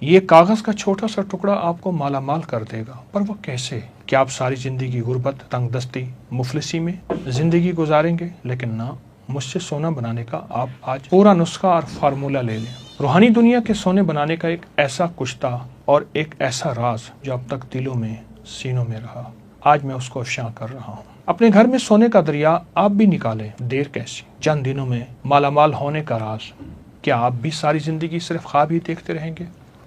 یہ کاغذ کا چھوٹا سا ٹکڑا آپ کو مالا مال کر دے گا، پر وہ کیسے؟ کیا آپ ساری زندگی غربت، تنگ دستی، مفلسی میں زندگی گزاریں گے؟ لیکن نہ، مجھ سے سونا بنانے کا آپ آج پورا نسخہ اور فارمولہ لے لیں۔ روحانی دنیا کے سونے بنانے کا ایک ایسا کشتہ اور ایک ایسا راز جو اب تک دلوں میں، سینوں میں رہا، آج میں اس کو افشاں کر رہا ہوں۔ اپنے گھر میں سونے کا دریا آپ بھی نکالیں، دیر کیسی؟ چند دنوں میں مالا مال ہونے کا راز۔ کیا آپ بھی ساری زندگی صرف خواب ہی دیکھتے رہیں گے؟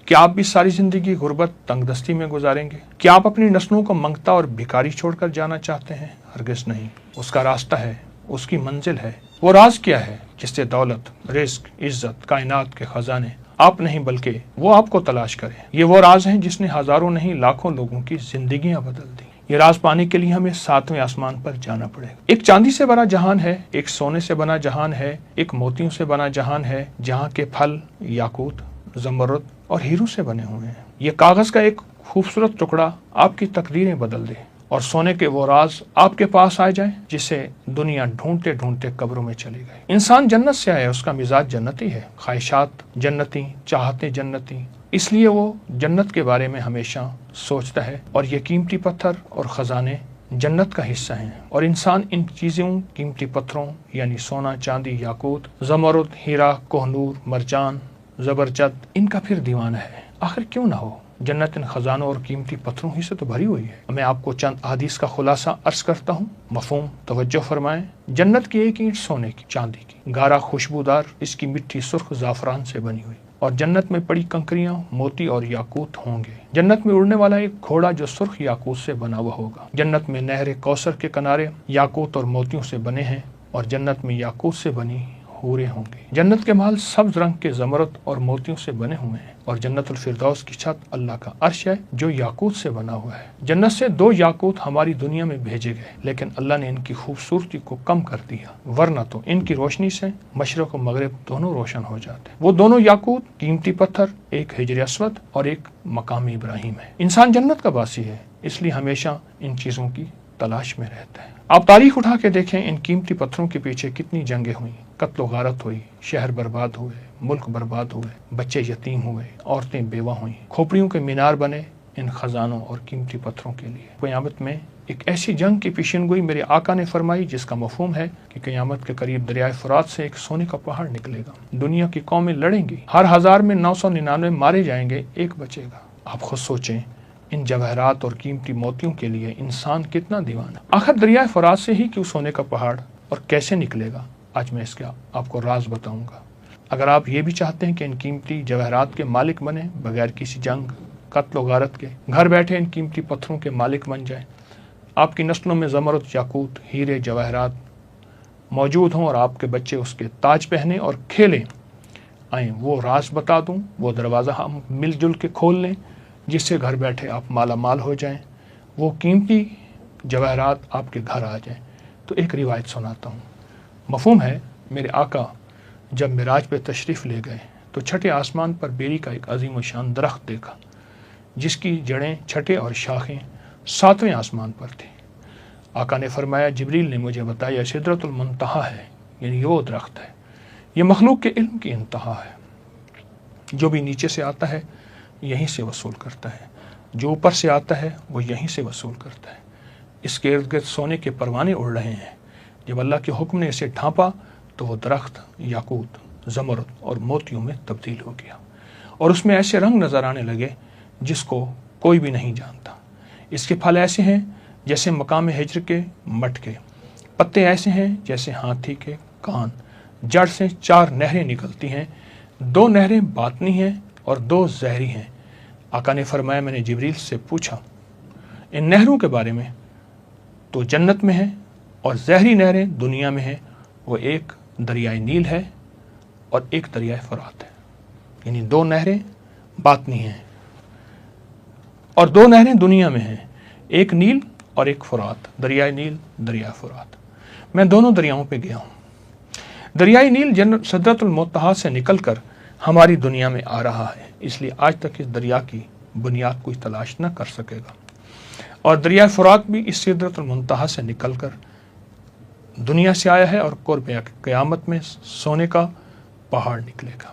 کیا آپ بھی ساری زندگی غربت، تنگ دستی میں گزاریں گے؟ کیا آپ اپنی نسلوں کو منگتا اور بھکاری چھوڑ کر جانا چاہتے ہیں؟ ہرگز نہیں۔ اس کا راستہ ہے، اس کی منزل ہے۔ وہ راز کیا ہے جس سے دولت، رزق، عزت، کائنات کے خزانے آپ نہیں بلکہ وہ آپ کو تلاش کریں؟ یہ وہ راز ہیں جس نے ہزاروں نہیں لاکھوں لوگوں کی زندگیاں بدل دی۔ یہ راز پانے کے لیے ہمیں 7ویں آسمان پر جانا پڑے گا۔ ایک چاندی سے بنا جہان ہے، ایک سونے سے بنا جہان ہے، ایک موتیوں سے بنا جہان ہے، جہاں کے پھل یاقوت، زمرد اور ہیروں سے بنے ہوئے ہیں۔ یہ کاغذ کا ایک خوبصورت ٹکڑا آپ کی تقدیریں بدل دے اور سونے کے وہ راز آپ کے پاس آ جائیں جسے دنیا ڈھونڈتے ڈھونڈتے قبروں میں چلی گئی۔ انسان جنت سے آیا، اس کا مزاج جنتی ہے، خواہشات جنتی، چاہتیں جنتی، اس لیے وہ جنت کے بارے میں ہمیشہ سوچتا ہے، اور یہ قیمتی پتھر اور خزانے جنت کا حصہ ہیں، اور انسان ان چیزوں، قیمتی پتھروں یعنی سونا، چاندی، یاقوت، زمرد، ہیرا، کوہ نور، مرجان، زبرجد، ان کا پھر دیوانہ ہے۔ آخر کیوں نہ ہو؟ جنت ان خزانوں اور قیمتی پتھروں ہی سے تو بھری ہوئی ہے۔ میں آپ کو چند احادیث کا خلاصہ عرض کرتا ہوں، مفہوم توجہ فرمائیں۔ جنت کی ایک اینٹ سونے کی، چاندی کی، گارا خوشبودار، اس کی مٹی سرخ زعفران سے بنی ہوئی، اور جنت میں پڑی کنکریاں موتی اور یاقوت ہوں گے۔ جنت میں اڑنے والا ایک گھوڑا جو سرخ یاقوت سے بنا ہوا ہوگا۔ جنت میں نہر کوثر کے کنارے یاقوت اور موتیوں سے بنے ہیں، اور جنت میں یاقوت سے بنی حوریں ہوں گی۔ جنت کے محل سبز رنگ کے زمرد اور موتیوں سے بنے ہوئے ہیں، اور جنت الفردوس کی چھت اللہ کا عرش ہے جو یاقوت سے بنا ہوا ہے۔ جنت سے 2 یاقوت ہماری دنیا میں بھیجے گئے، لیکن اللہ نے ان کی خوبصورتی کو کم کر دیا، ورنہ تو ان کی روشنی سے مشرق و مغرب دونوں روشن ہو جاتے۔ وہ دونوں یاقوت، قیمتی پتھر، ایک حجر اسود اور ایک مقام ابراہیم ہے۔ انسان جنت کا باسی ہے، اس لیے ہمیشہ ان چیزوں کی تلاش میں رہتا ہے۔ آپ تاریخ اٹھا کے دیکھیں، ان قیمتی پتھروں کے پیچھے کتنی جنگیں ہوئیں، قتل و غارت ہوئی، شہر برباد ہوئے، ملک برباد ہوئے، بچے یتیم ہوئے، عورتیں بیوہ ہوئیں، کھوپڑیوں کے مینار بنے ان خزانوں اور قیمتی پتھروں کے لیے۔ قیامت میں ایک ایسی جنگ کی پیشن گوئی میرے آقا نے فرمائی جس کا مفہوم ہے کہ قیامت کے قریب دریائے فرات سے ایک سونے کا پہاڑ نکلے گا۔ دنیا کی قومیں لڑیں گی، ہر 1000 میں 999 مارے جائیں گے، ایک بچے گا۔ آپ خود سوچیں، ان جواہرات اور قیمتی موتیوں کے لیے انسان کتنا دیوانہ۔ آخر دریائے فرات سے ہی کیوں سونے کا پہاڑ اور کیسے نکلے گا؟ آج میں اس کا آپ کو راز بتاؤں گا۔ اگر آپ یہ بھی چاہتے ہیں کہ ان قیمتی جواہرات کے مالک بنیں بغیر کسی جنگ، قتل و غارت کے، گھر بیٹھے ان قیمتی پتھروں کے مالک بن جائیں، آپ کی نسلوں میں زمرد، یاقوت، ہیرے، جواہرات موجود ہوں، اور آپ کے بچے اس کے تاج پہنیں اور کھیلیں، آئیں وہ راز بتا دوں، وہ دروازہ ہم مل جل کے کھول لیں جس سے گھر بیٹھے آپ مالا مال ہو جائیں، وہ قیمتی جواہرات آپ کے گھر آ جائیں۔ تو ایک روایت سناتا ہوں۔ مفہوم ہے، میرے آقا جب معراج پہ تشریف لے گئے تو چھٹے آسمان پر بیری کا ایک عظیم و شان درخت دیکھا جس کی جڑیں، چھٹے اور شاخیں 7ویں آسمان پر تھیں۔ آقا نے فرمایا، جبریل نے مجھے بتایا سدرۃ المنتہا ہے، یعنی وہ درخت ہے، یہ مخلوق کے علم کی انتہا ہے۔ جو بھی نیچے سے آتا ہے یہیں سے وصول کرتا ہے، جو اوپر سے آتا ہے وہ یہیں سے وصول کرتا ہے۔ اس کے ارد گرد سونے کے پروانے اڑ رہے ہیں۔ جب اللہ کے حکم نے اسے ڈھانپا تو وہ درخت یاقوت، زمرد اور موتیوں میں تبدیل ہو گیا، اور اس میں ایسے رنگ نظر آنے لگے جس کو کوئی بھی نہیں جانتا۔ اس کے پھل ایسے ہیں جیسے مقام ہجر کے مٹکے، پتے ایسے ہیں جیسے ہاتھی کے کان، جڑ سے 4 نہریں نکلتی ہیں، 2 نہریں باطنی ہیں اور 2 زہری ہیں۔ آقا نے فرمایا، میں نے جبریل سے پوچھا ان نہروں کے بارے میں، تو جنت میں ہیں، اور زہری نہریں دنیا میں ہیں، وہ ایک دریائے نیل ہے اور ایک دریائے فرات ہے، یعنی 2 نہریں باطنی ہیں اور 2 نہریں دنیا میں ہیں، ایک نیل اور ایک فرات، دریائے نیل، دریائے فرات۔ میں دونوں دریاؤں پہ گیا ہوں۔ دریائے نیل سدرۃ المنتہا سے نکل کر ہماری دنیا میں آ رہا ہے، اس لیے آج تک اس دریا کی بنیاد کوئی تلاش نہ کر سکے گا، اور دریائے فرات بھی اس سدرۃ المنتہا سے نکل کر دنیا سے آیا ہے، اور قرب قیامت میں سونے کا پہاڑ نکلے گا۔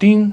3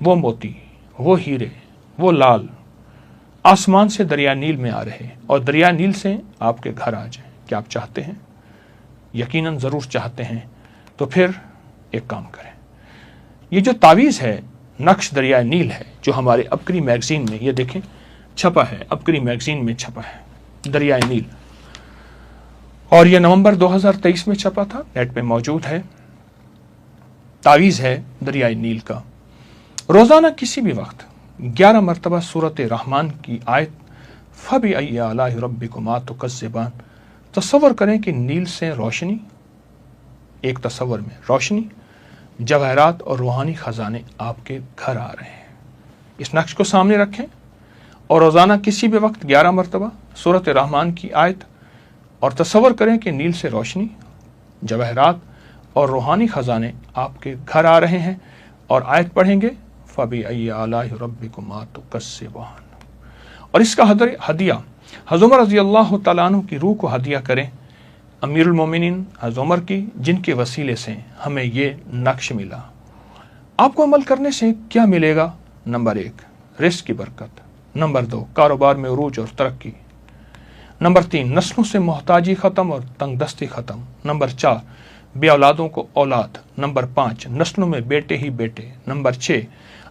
وہ موتی، وہ ہیرے، وہ لال آسمان سے دریا نیل میں آ رہے اور دریا نیل سے آپ کے گھر آ جائیں. کیا آپ چاہتے ہیں؟ یقیناً ضرور چاہتے ہیں. تو پھر ایک کام کریں. یہ جو تعویذ ہے نقش دریا نیل ہے، جو ہمارے ابکری میگزین میں یہ دیکھیں چھپا ہے، ابکری میگزین میں چھپا ہے دریا نیل، اور یہ نومبر 2023 میں چھپا تھا، نیٹ پہ موجود ہے. تعویذ ہے دریائے نیل کا. روزانہ کسی بھی وقت 11 مرتبہ سورۃ رحمان کی آیت فَبِأَيِّ آلَاءِ رَبِّكُمَا تُكَذِّبَانِ. تصور کریں کہ نیل سے روشنی، ایک تصور میں روشنی، جواہرات اور روحانی خزانے آپ کے گھر آ رہے ہیں. اس نقش کو سامنے رکھیں اور روزانہ کسی بھی وقت 11 مرتبہ سورۃ رحمان کی آیت، اور تصور کریں کہ نیل سے روشنی، جواہرات اور روحانی خزانے آپ کے گھر آ رہے ہیں، اور آیت پڑھیں گے فَبِأَيِّ آلَاءِ رَبِّكُمَا تُكَذِّبَانِ. اور اس کا ہدیہ حضرت عمر رضی اللہ تعالیٰ عنہ کی روح کو ہدیہ کریں، امیر المومنین حضرت عمر کی، جن کے وسیلے سے ہمیں یہ نقش ملا. آپ کو عمل کرنے سے کیا ملے گا؟ نمبر 1 رزق کی برکت، نمبر 2 کاروبار میں عروج اور ترقی، نمبر 3 نسلوں سے محتاجی ختم اور تنگ دستی ختم، نمبر 4 بے اولادوں کو اولاد، نمبر 5 نسلوں میں بیٹے ہی بیٹے، نمبر 6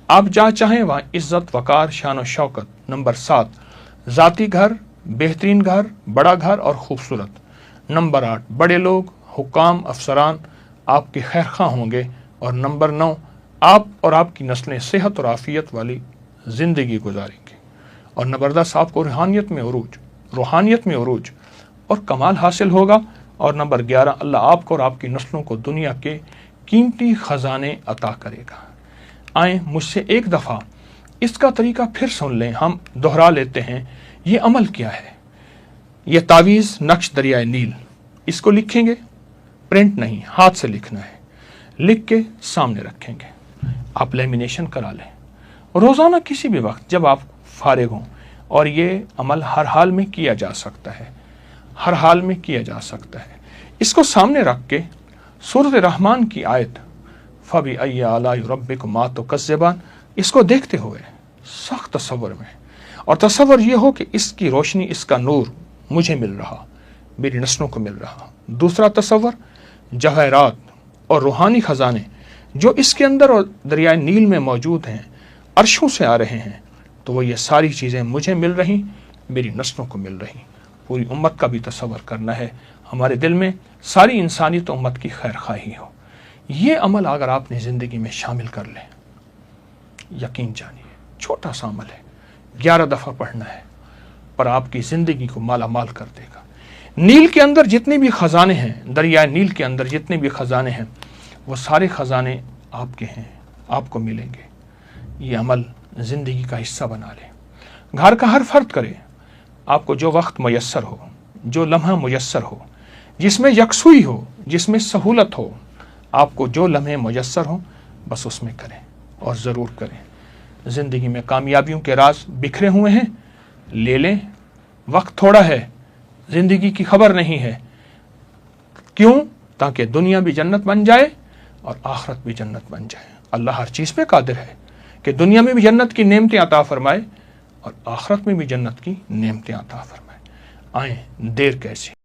آپ جہاں چاہیں وہاں عزت وقار شان و شوکت، نمبر 7 ذاتی گھر، بہترین گھر، بڑا گھر اور خوبصورت، نمبر 8 بڑے لوگ، حکام، افسران آپ کے خیر خواہ ہوں گے، اور نمبر 9 آپ اور آپ کی نسلیں صحت اور عافیت والی زندگی گزاریں گے، اور نمبر 10 آپ کو روحانیت میں عروج اور کمال حاصل ہوگا، اور نمبر 11 اللہ آپ کو اور آپ کی نسلوں کو دنیا کے قیمتی خزانے عطا کرے گا. آئیں مجھ سے ایک دفعہ اس کا طریقہ پھر سن لیں، ہم دہرا لیتے ہیں. یہ عمل کیا ہے؟ یہ تعویذ نقش دریائے نیل، اس کو لکھیں گے، پرنٹ نہیں، ہاتھ سے لکھنا ہے، لکھ کے سامنے رکھیں گے. آپ لیمینیشن کرا لیں روزانہ کسی بھی وقت جب آپ فارغ ہوں، اور یہ عمل ہر حال میں کیا جا سکتا ہے، ہر حال میں کیا جا سکتا ہے. اس کو سامنے رکھ کے سورۃ رحمان کی آیت فَبِأَيِّ آلَاءِ رَبِّكُمَا تُكَذِّبَانِ اس کو دیکھتے ہوئے سخت تصور میں، اور تصور یہ ہو کہ اس کی روشنی، اس کا نور مجھے مل رہا، میری نسلوں کو مل رہا. دوسرا تصور جواہرات اور روحانی خزانے جو اس کے اندر اور دریائے نیل میں موجود ہیں، عرشوں سے آ رہے ہیں، تو وہ یہ ساری چیزیں مجھے مل رہی، میری نسلوں کو مل رہی. پوری امت کا بھی تصور کرنا ہے، ہمارے دل میں ساری انسانیت امت کی خیر خواہی ہو. یہ عمل اگر آپ نے زندگی میں شامل کر لیں، یقین جانیے چھوٹا سا عمل ہے، 11 دفعہ پڑھنا ہے، پر آپ کی زندگی کو مالا مال کر دے گا. نیل کے اندر جتنے بھی خزانے ہیں، دریائے نیل کے اندر جتنے بھی خزانے ہیں، وہ سارے خزانے آپ کے ہیں، آپ کو ملیں گے. یہ عمل زندگی کا حصہ بنا لیں. گھر کا ہر فرد کرے، آپ کو جو وقت میسر ہو، جو لمحہ میسر ہو، جس میں یکسوئی ہو، جس میں سہولت ہو، آپ کو جو لمحے میسر ہوں بس اس میں کریں، اور ضرور کریں. زندگی میں کامیابیوں کے راز بکھرے ہوئے ہیں، لے لیں. وقت تھوڑا ہے، زندگی کی خبر نہیں ہے. کیوں؟ تاکہ دنیا بھی جنت بن جائے اور آخرت بھی جنت بن جائے. اللہ ہر چیز پہ قادر ہے کہ دنیا میں بھی جنت کی نعمتیں عطا فرمائے اور آخرت میں بھی جنت کی نعمتیں عطا فرمائے. آئیں، دیر کیسی.